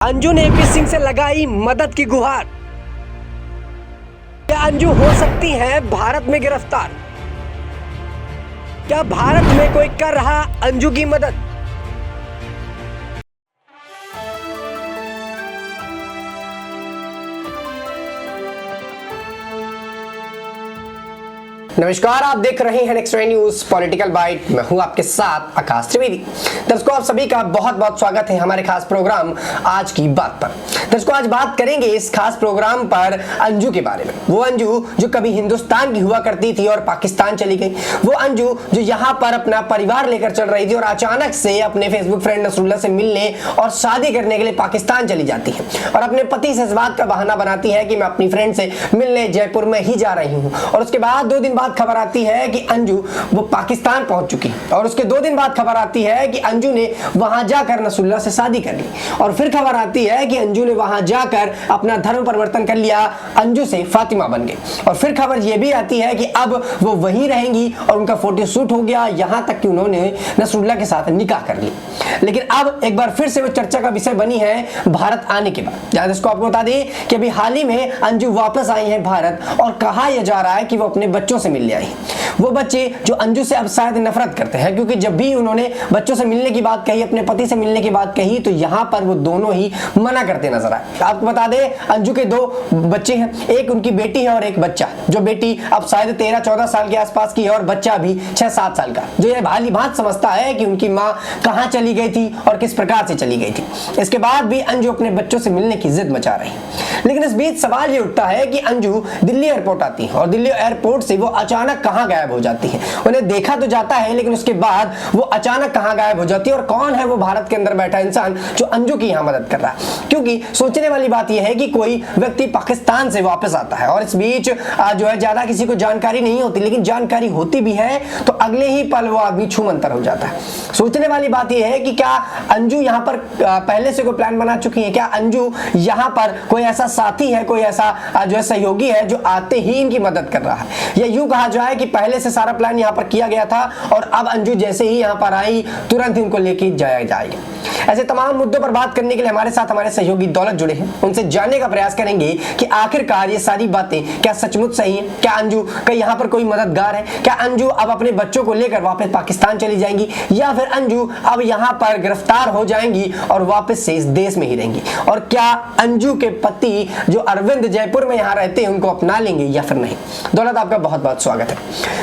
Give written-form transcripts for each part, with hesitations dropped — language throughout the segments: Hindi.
अंजू ने एपी सिंह से लगाई मदद की गुहार। क्या अंजू हो सकती हैं भारत में गिरफ्तार? क्या भारत में कोई कर रहा अंजू की मदद? नमस्कार, आप देख रहे हैं नेक्स्ट न्यूज पॉलिटिकल बाइट। मैं हूं आपके साथ आकाश त्रिवेदी। दर्शकों, आप सभी का बहुत बहुत स्वागत है हमारे खास प्रोग्राम आज की बात पर। दर्शकों, आज बात करेंगे इस खास प्रोग्राम पर अंजू के बारे में। वो अंजू जो कभी हिंदुस्तान की हुआ करती थी और पाकिस्तान चली गई। वो अंजू जो यहाँ पर अपना परिवार लेकर चल रही थी और अचानक से अपने फेसबुक फ्रेंड नसरुल्ला से मिलने और शादी करने के लिए पाकिस्तान चली जाती है और अपने पति से इस बात का बहाना बनाती है कि मैं अपनी फ्रेंड से मिलने जयपुर में ही जा रही हूँ। और उसके बाद 2 दिन बाद खबर आती है कि अंजू वो पाकिस्तान पहुंच चुकी है। और उसके 2 दिन बाद खबर आती है कि अंजू ने वहां जाकर नसरुल्ला से शादी कर ली। और फिर खबर आती है कि अंजू ने वहां जाकर अपना धर्म परिवर्तन कर लिया, अंजू से फातिमा बन गई। और फिर खबर यह भी आती है कि अब वो वहीं रहेंगी और उनका फोटो शूट हो गया, यहां तक कि उन्होंने नसरुल्ला के साथ निकाह कर लिया। लेकिन अब एक बार फिर से वो चर्चा का विषय बनी है भारत आने के बाद। याद इसको आपको बता दें कि अभी हाल ही में अंजू वापस आई है भारत और कहा यह जा रहा है कि वो अपने बच्चों से मिलने आई। वो बच्चे जो अंजू से अब शायद नफरत करते हैं, क्योंकि जब भी उन्होंने बच्चों से मिलने की बात कही, अपने पति से मिलने की बात कही, तो यहां पर वो दोनों ही मना करते नजर आए। आपको बता दें अंजू के 2 बच्चे हैं, एक उनकी बेटी है और एक बच्चा। जो बेटी अब शायद 13-14 साल के आसपास की है और बच्चा भी 6-7 साल का, जो ये भाली भांत समझता है कि उनकी माँ कहाँ चली गई थी और किस प्रकार से चली गई थी। इसके बाद भी अंजू अपने बच्चों से मिलने की जिद मचा रही है। लेकिन इस बीच सवाल ये उठता है कि अंजू दिल्ली एयरपोर्ट आती है और दिल्ली एयरपोर्ट से वो अचानक कहां गायब हो जाती है। उन्हें देखा तो जाता है, लेकिन उसके बाद वो अचानक कहां गायब हो जाती है और कौन है वो भारत के अंदर बैठा इंसान जो अंजू की यहां मदद कर रहा है। क्योंकि सोचने वाली बात यह है कि कोई व्यक्ति पाकिस्तान से वापस आता है और इस बीच जो है ज्यादा किसी को जानकारी नहीं होती, लेकिन जानकारी होती भी है तो अगले ही पल वो आदमी छूमंतर हो जाता है। सोचने वाली बात यह है कि क्या अंजू यहां पर पहले से कोई प्लान बना चुकी है? क्या अंजू यहां पर कोई ऐसा साथी है, कोई ऐसा जो है सहयोगी है जो आते ही इनकी मदद कर रहा है? या यूं कहा जाए कि पहले से सारा प्लान यहां पर किया गया था और अब अंजू जैसे ही यहां पर आई तुरंत इनको लेके जाया जाएगा। ऐसे तमाम मुद्दों पर बात करने के लिए हमारे साथ हमारे सहयोगी दौलत जुड़े हैं। उनसे जानने का प्रयास करेंगे कि आखिरकार ये सारी बातें क्या सचमुच सही है? क्या अंजू का यहाँ पर कोई मददगार है? क्या अंजू अब अपने बच्चों को लेकर वापस पाकिस्तान चली जाएंगी या फिर अंजू अब यहाँ पर गिरफ्तार हो जाएंगी और वापस से इस देश में ही रहेंगी? और क्या अंजू के पति जो अरविंद जयपुर में यहाँ रहते हैं उनको अपना लेंगे या फिर नहीं? दौलत, आपका बहुत बहुत स्वागत है।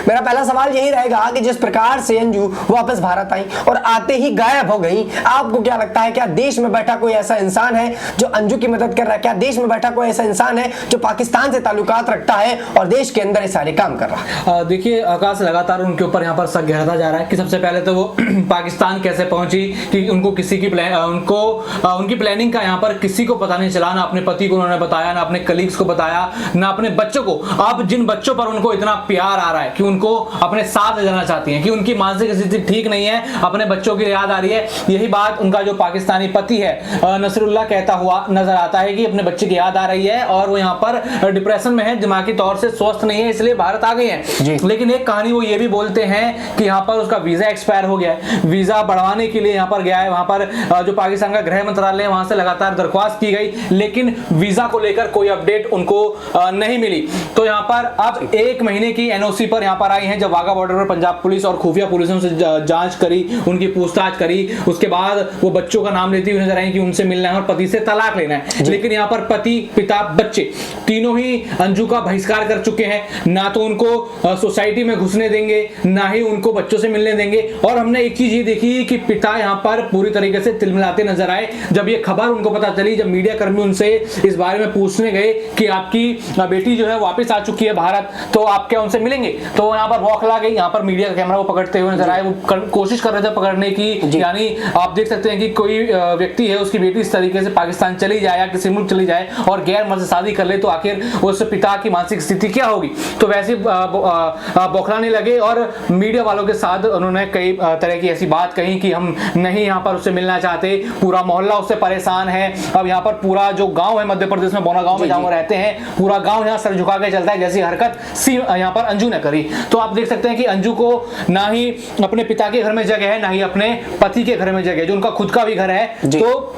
मेरा पहला सवाल यही रहेगा कि जिस प्रकार से अंजू वापस भारत आई और आते ही गायब हो गई, आपको क्या लगता है? क्या देश में बैठा कोई ऐसा इंसान है जो अंजू की मदद कर रहा है? क्या देश में बैठा कोई ऐसा इंसान है जो पाकिस्तान से ताल्लुकात रखता है और देश के अंदर ये सारे काम कर रहा है? देखिए आकाश, लगातार उनके ऊपर यहाँ पर शक गहराता जा रहा है कि सबसे पहले तो वो पाकिस्तान कैसे पहुंची, कि उनको किसी की उनकी प्लानिंग का यहाँ पर किसी को पता नहीं चला। ना अपने पति को उन्होंने बताया, ना अपने कलीग्स को बताया, ना अपने बच्चों को। अब जिन बच्चों पर उनको इतना प्यार आ रहा है कि उनको अपने साथ ले जाना चाहती हैं, कि उनकी मानसिक स्थिति ठीक नहीं है, अपने बच्चों की याद आ रही है, यही बात उनका जो पाकिस्तानी पति है नसरुल्ला कहता हुआ नजर आता है कि अपने बच्चे की याद आ रही है और वो यहाँ पर डिप्रेशन में है, दिमागी तौर से स्वस्थ नहीं है, इसलिए भारत आ गई है। लेकिन एक कहानी वो ये भी बोलते हैं कि यहाँ पर उसका वीजा एक्सपायर हो गया है, वीजा बढ़वाने के लिए यहाँ पर गया है। वहां पर जो पाकिस्तान का गृह मंत्रालय है वहां से लगातार दरख्वास्त की गई, लेकिन वीजा को लेकर कोई अपडेट उनको नहीं मिली। तो यहाँ पर अब 1 महीने की एनओसी पर यहाँ पर आई हैं। जब वाघा बॉर्डर पर पंजाब पुलिस और खुफिया पुलिस ने उनसे जांच करी, उनकी पूछताछ करी, उसके बाद वो बच्चों का नाम लेती हुई नजर आई कि उनसे मिलना है और पति से तलाक लेना है। लेकिन यहाँ पर पति, पिता, बच्चे तीनों ही अंजू का बहिष्कार कर चुके हैं। ना तो उनको सोसाइटी में घुसने देंगे, ना ही उनको बच्चों से मिलने देंगे। और हमने एक चीज ये देखी कि पिता यहाँ पर पूरी तरीके से तिलमिलाते नजर आए जब ये खबर उनको पता चली, जब मीडिया कर्मी उनसे इस बारे में पूछने गए कि आपकी बेटी जो है वापस आ चुकी है भारत, तो आप क्या उनसे मिलेंगे? तो यहाँ पर बौखला गई। यहाँ पर मीडिया का कैमरा वो पकड़ते हुए नजर आए, वो कोशिश कर रहे थे पकड़ने की। यानी आप देख सकते हैं कि कोई व्यक्ति है, उसकी बेटी इस तरीके से पाकिस्तान चली जाए या किसी मुल्क चली जाए और गैर मर्द शादी कर ले, तो आखिर उस पिता की मानसिक स्थिति क्या होगी? तो वैसे बौखलाने लगे और मीडिया वालों के साथ उन्होंने कई तरह की ऐसी बात कही कि हम नहीं यहाँ पर उससे मिलना चाहते, पूरा मोहल्ला उससे परेशान है। अब यहाँ पर पूरा जो गांव है मध्य प्रदेश में, बोना गांव में जहाँ वो रहते हैं, पूरा गांव यहाँ सर झुका के चलता है, जैसी हरकत यहाँ पर अंजू ने करी। तो आप देख सकते हैं कि अंजू को ना ही अपने पिता के घर में जगह है, ना ही अपने पति के घर में जगह है, जो उनका खुद का भी घर है। तो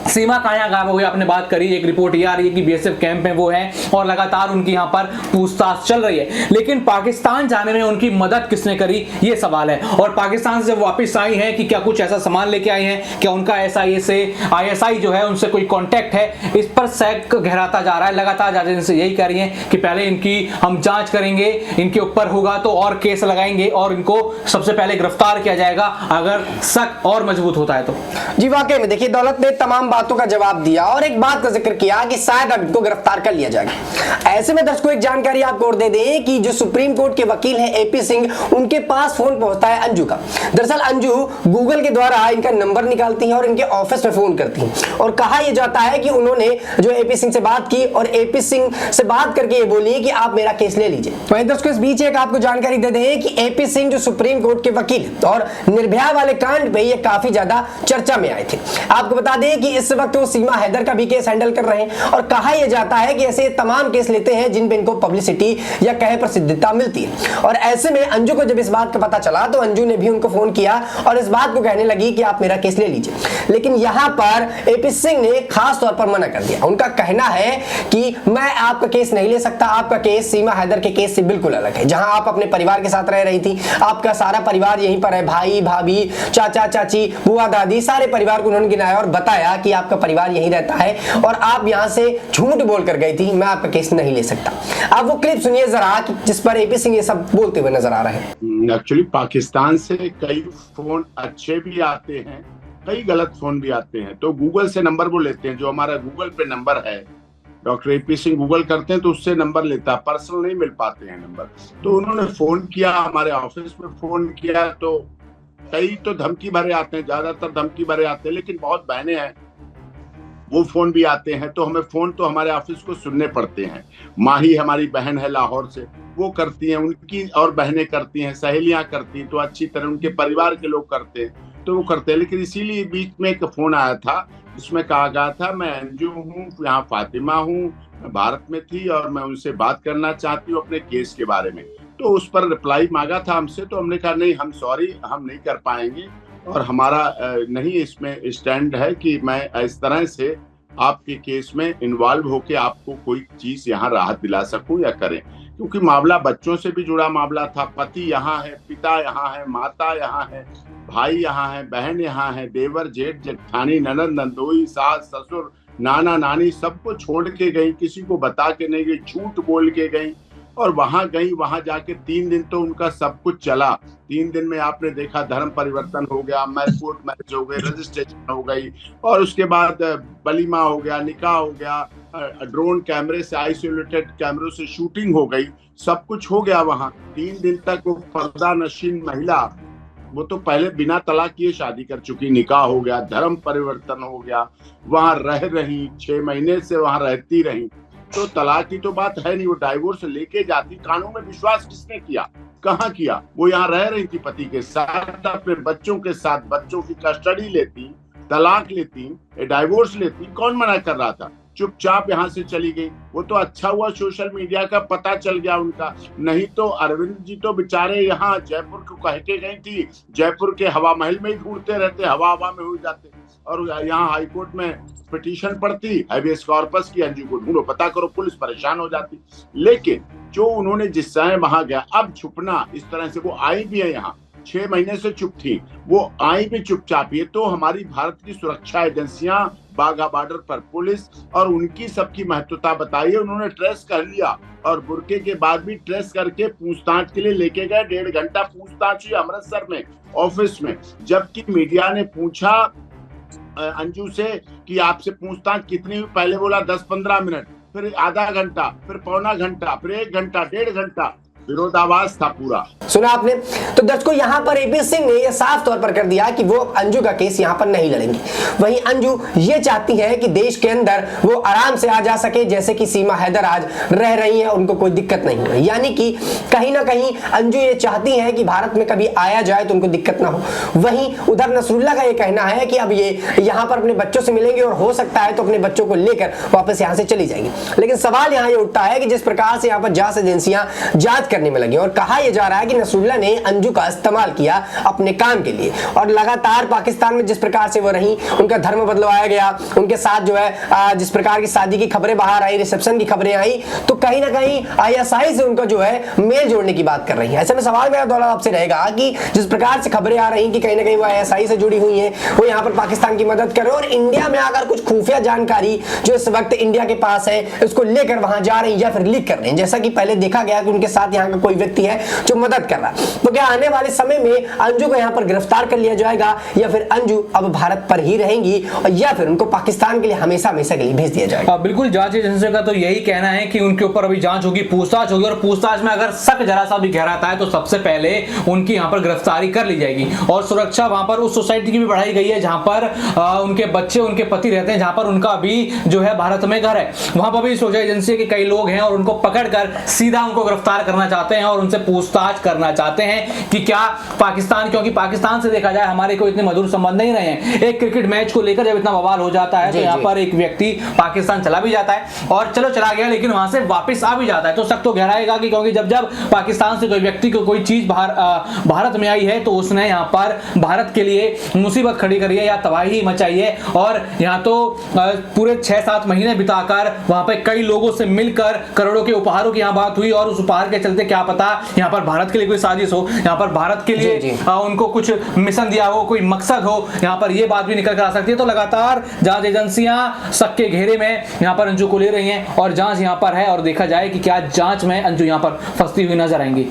सीमा कहाँ गायब हो गई, आपने बात करी, एक रिपोर्ट ये आ रही है कि बीएसएफ कैंप में वो है और लगातार उनकी यहाँ पर पूछताछ चल रही है। लेकिन पाकिस्तान जाने में उनकी मदद किसने करी, ये सवाल है। और पाकिस्तान से जब वापस आई हैं कि क्या कुछ ऐसा सामान लेके आई हैं, क्या उनका एसआईए से आईएसआई जो है उनसे कोई कांटेक्ट है, इस पर शक गहराता जा रहा है। लगातार एजेंसी यही कह रही है कि पहले इनकी हम जांच करेंगे, इनके ऊपर होगा तो और केस लगाएंगे और इनको सबसे पहले गिरफ्तार किया जाएगा अगर शक और मजबूत होता है तो। जी वाकई में देखिए, दौलत ने तमाम बातों का जवाब दिया और एक बात का जिक्र किया कि शायद अब इनको गिरफ्तार कर लिया जाएगा। ऐसे में दर्शकों एक जानकारी आपको और दे दें कि जो सुप्रीम कोर्ट के वकील हैं एपी सिंह, उनके पास फोन पहुंचता है अंजू का। दरअसल अंजू गूगल के द्वारा इनका नंबर निकालती है और इनके ऑफिस में फोन करती है और कहा यह जाता है कि उन्होंने जो एपी सिंह से बात की और एपी सिंह से बात करके ये बोली कि आप मेरा केस ले लीजिए। वहीं दर्शकों इस बीच एक आपको जानकारी दे दें कि एपी सिंह जो सुप्रीम कोर्ट के वकील और निर्भया वाले कांड पे ये काफी ज्यादा चर्चा में आए थे। आपको बता दें कि इस वक्त वो सीमा हैदर का भी केस हैंडल कर रहे हैं और कहा यह जाता है कि ऐसे तमाम केस लेते हैं जिन पे इनको पब्लिसिटी या कहे प्रसिद्धता मिलती है। और ऐसे में अंजू को जब इस बात का पता चला तो अंजू ने भी उनको फोन किया और इस बात को कहने लगी कि आप मेरा केस ले लीजिए। लेकिन यहां पर एपी सिंह ने खास तौर पर मना कर दिया। उनका कहना है कि मैं आपका केस नहीं ले सकता, आपका केस सीमा हैदर के केस से बिल्कुल अलग है। जहां आप अपने परिवार के साथ रह रही थी, आपका सारा परिवार यहीं पर है, भाई भाभी चाचा चाची बुआ दादी, सारे परिवार को उन्होंने गिनाया और बताया कि आपका परिवार यहीं रहता है और आप यहां से झूठ बोलकर गई थी, मैं आपका केस नहीं ले सकता। आप वो क्लिप सुनिए जरा जिस पर एपी सिंह ये सब बोलते हुए नजर आ रहे हैं। एक्चुअली पाकिस्तान से कई फोन अच्छे भी आते हैं, कई गलत फोन भी आते हैं, तो गूगल से नंबर वो लेते हैं। जो हमारा गूगल पे नंबर है, डॉक्टर एपी सिंह गूगल करते हैं तो उससे नंबर लेता है, पर्सनल नहीं मिल पाते हैं नंबर। तो उन्होंने फोन किया, हमारे ऑफिस में फोन किया, तो कई तो धमकी भरे आते हैं, ज्यादातर धमकी भरे आते हैं, लेकिन बहुत बहनें हैं वो फोन भी आते हैं। तो हमें फोन तो हमारे ऑफिस को सुनने पड़ते हैं। माही हमारी बहन है लाहौर से, वो करती हैं, उनकी और बहनें करती हैं, सहेलियां करती हैं, तो अच्छी तरह उनके परिवार के लोग करते हैं तो वो करते हैं। लेकिन इसीलिए बीच में एक फोन आया था जिसमें कहा गया था मैं अंजू हूँ, यहाँ फातिमा हूँ, भारत में थी और मैं उनसे बात करना चाहती हूँ अपने केस के बारे में। तो उस पर रिप्लाई मांगा था हमसे, तो हमने कहा नहीं, हम सॉरी, हम नहीं कर पाएंगे और हमारा नहीं इसमें स्टैंड है कि मैं इस तरह से आपके केस में इन्वॉल्व होके आपको कोई चीज यहाँ राहत दिला सकूं या करें। क्योंकि मामला बच्चों से भी जुड़ा मामला था। पति यहाँ है, पिता यहाँ है, माता यहाँ है, भाई यहाँ है, बहन यहाँ है, देवर जेठ जेठानी ननद नंदोई सास ससुर नाना नानी सबको छोड़ के गई, किसी को बता के नहीं गई, झूठ बोल के गई और वहां गई। वहां जाके 3 दिन तो उनका सब कुछ चला। 3 दिन में आपने देखा धर्म परिवर्तन हो गया, कोर्ट मैरिज हो गई, रजिस्ट्रेशन हो गई और उसके बाद वलीमा हो गया, निकाह हो गया, ड्रोन कैमरे से, आइसोलेटेड कैमरों से शूटिंग हो गई, सब कुछ हो गया वहां। 3 दिन तक वो पर्दा नशीन महिला, वो तो पहले बिना तलाक किए शादी कर चुकी, निकाह हो गया, धर्म परिवर्तन हो गया, वहां रह रही, 6 महीने से वहां रहती रही। तो तलाक की तो बात है नहीं, वो डाइवोर्स लेके जाती। कानून में विश्वास किसने किया, कहाँ किया? वो यहाँ रह रही थी पति के साथ, अपने बच्चों के साथ, बच्चों की कस्टडी लेती, तलाक लेती, डाइवोर्स लेती, कौन मना कर रहा था? चुपचाप यहाँ से चली गई। वो तो अच्छा हुआ सोशल मीडिया का पता चल गया उनका, नहीं तो अरविंद जी तो बेचारे यहाँ जयपुर को कह के गई थी, जयपुर के हवा महल में ही ढूंढते रहते, हवा में हो जाते और यहाँ हाईकोर्ट में पिटीशन पड़ती हैबियस कॉर्पस की, अंजू को ढूंढो, पता करो, पुलिस परेशान हो जाती। लेकिन जो उन्होंने जिस समय वहां गया, अब छुपना इस तरह से, वो आई भी है यहाँ, 6 महीने से चुप थी, वो आई भी चुपचाप। ये तो हमारी भारत की सुरक्षा एजेंसियां, बाघा बॉर्डर पर पुलिस और उनकी सबकी महत्वता बताई है। उन्होंने ट्रेस कर लिया और बुरके के बाद भी ट्रेस करके पूछताछ के लिए लेके गए। 1.5 घंटा पूछताछ हुई अमृतसर में ऑफिस में, जबकि मीडिया ने पूछा अंजू से कि आपसे पूछताछ कितनी हुई, पहले बोला 10-15 मिनट, फिर आधा घंटा, फिर पौना घंटा, फिर 1 घंटा, 1.5 घंटा, विरोधाभास था पूरा। सुना आपने? तो दर्शकों यहाँ पर एपी सिंह ने यह साफ तौर पर कर दिया कि वो अंजू का केस यहाँ पर नहीं लड़ेंगी। वहीं अंजू ये चाहती है कि देश के अंदर वो आराम से आ जा सके, जैसे कि सीमा हैदर आज रह रही है, उनको कोई दिक्कत नहीं है। यानी कि कहीं ना कहीं अंजू ये चाहती है कि भारत में कभी आया जाए तो उनको दिक्कत ना हो। वहीं उधर नसरुल्ला का ये कहना है कि अब ये यहाँ पर अपने बच्चों से मिलेंगे और हो सकता है तो अपने बच्चों को लेकर वापस यहाँ से चली जाएंगी। लेकिन सवाल यहाँ ये उठता है कि जिस प्रकार से यहाँ पर जांच एजेंसियां जांच करने में लगे और कहा यह जा रहा है कि नसरुल्लाह ने अंजू का इस्तेमाल किया अपने काम के लिए और लगातार पाकिस्तान में जिस प्रकार से वो रही, उनका धर्म बदलवाया गया, उनके साथ जो है जिस प्रकार की शादी की खबरें बाहर आई, रिसेप्शन की खबरें आई, तो कहीं ना कहीं आईएसआई से उनका जो है मेल जोड़ने की बात कर रही है। ऐसे में सवाल मेरा दौलत आपसे रहेगा कि जिस प्रकार से खबरें आ रही कि कहीं ना कहीं वो आईएसआई से जुड़ी हुई है, वो यहाँ पर पाकिस्तान की मदद करे और इंडिया में अगर कुछ खुफिया जानकारी जो इस वक्त इंडिया के पास है उसको लेकर वहां जा रही या फिर लीक कर रहे हैं, जैसा कि पहले देखा गया कि उनके साथ यहाँ का कोई व्यक्ति है जो मदद कर रहा है, तो क्या आने वाले समय में अंजू को यहाँ पर गिरफ्तार कर लिया जाएगा या फिर अंजू अब भारत पर ही रहेंगी या फिर उनको पाकिस्तान के लिए हमेशा हमेशा के लिए भेज दिया जाएगा? बिल्कुल, जांच एजेंसियों का तो यही कहना है कि उनके ऊपर अभी जांच होगी, पूछताछ होगी और पूछताछ में अगर शक जरा सा भी गहराता है तो सबसे पहले उनकी यहाँ पर गिरफ्तारी कर ली जाएगी और सुरक्षा वहां पर उस सोसाइटी की भी बढ़ाई गई है जहां पर उनके बच्चे, उनके पति रहते हैं, जहां पर उनका अभी जो है भारत में घर है, वहां पर भी सुरक्षा एजेंसी के कई लोग हैं और उनको पकड़कर सीधा उनको गिरफ्तार करना चाहते हैं और उनसे पूछताछ करना चाहते हैं कि क्या पाकिस्तान, क्योंकि पाकिस्तान से देखा जाए हमारे कोई इतने मधुर संबंध नहीं रहे हैं, एक क्रिकेट मैच को लेकर जब इतना बवाल हो जाता है तो यहाँ पर एक व्यक्ति पाकिस्तान चला भी जाता है और चलो चला गया लेकिन वहां से वापस आ भी जाता है, तो शक तो गहराएगा कि क्योंकि जब जब पाकिस्तान से कोई व्यक्ति को कोई चीज भारत में आई है तो उसने यहाँ पर भारत के लिए मुसीबत खड़ी करी है या तबाही मचाई है और यहाँ तो पूरे 6-7 महीने बिताकर वहां पे कई लोगों से मिलकर करोड़ों के उपहारों की यहाँ बात हुई और उस उपहार के चलते क्या पता यहाँ पर भारत के लिए कोई साजिश हो, यहाँ पर भारत के लिए उनको कुछ मिशन दिया हो, कोई मकसद हो, यहाँ पर ये बात भी निकल कर आ सकती है। तो लगातार जांच एजेंसियां शक के घेरे में यहाँ पर अंजू को ले रही हैं और जांच यहाँ पर है और देखा जाए कि क्या जांच में अंजू यहाँ पर फंसती हुई नजर आएंगी।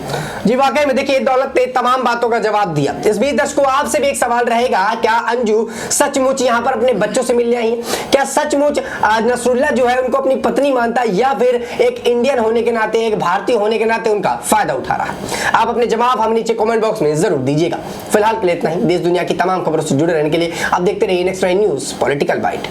जी वाकई में देखिए दौलत ने तमाम बातों का जवाब दिया। इस बीच दर्शकों आपसे भी एक सवाल रहेगा, क्या अंजू सचमुच यहाँ पर अपने बच्चों से मिलने आई है? क्या सचमुच नसरुल्लाह जो है उनको अपनी पत्नी मानता है या फिर एक इंडियन होने के नाते, एक भारतीय होने के नाते उनका फायदा उठा रहा है? आप अपने जवाब हम नीचे कमेंट बॉक्स में जरूर दीजिएगा। फिलहाल के लिए इतना ही। देश दुनिया की तमाम खबरों से जुड़े रहने के लिए आप देखते रहिए नेक्स्ट न्यूज़ पॉलिटिकल बाइट।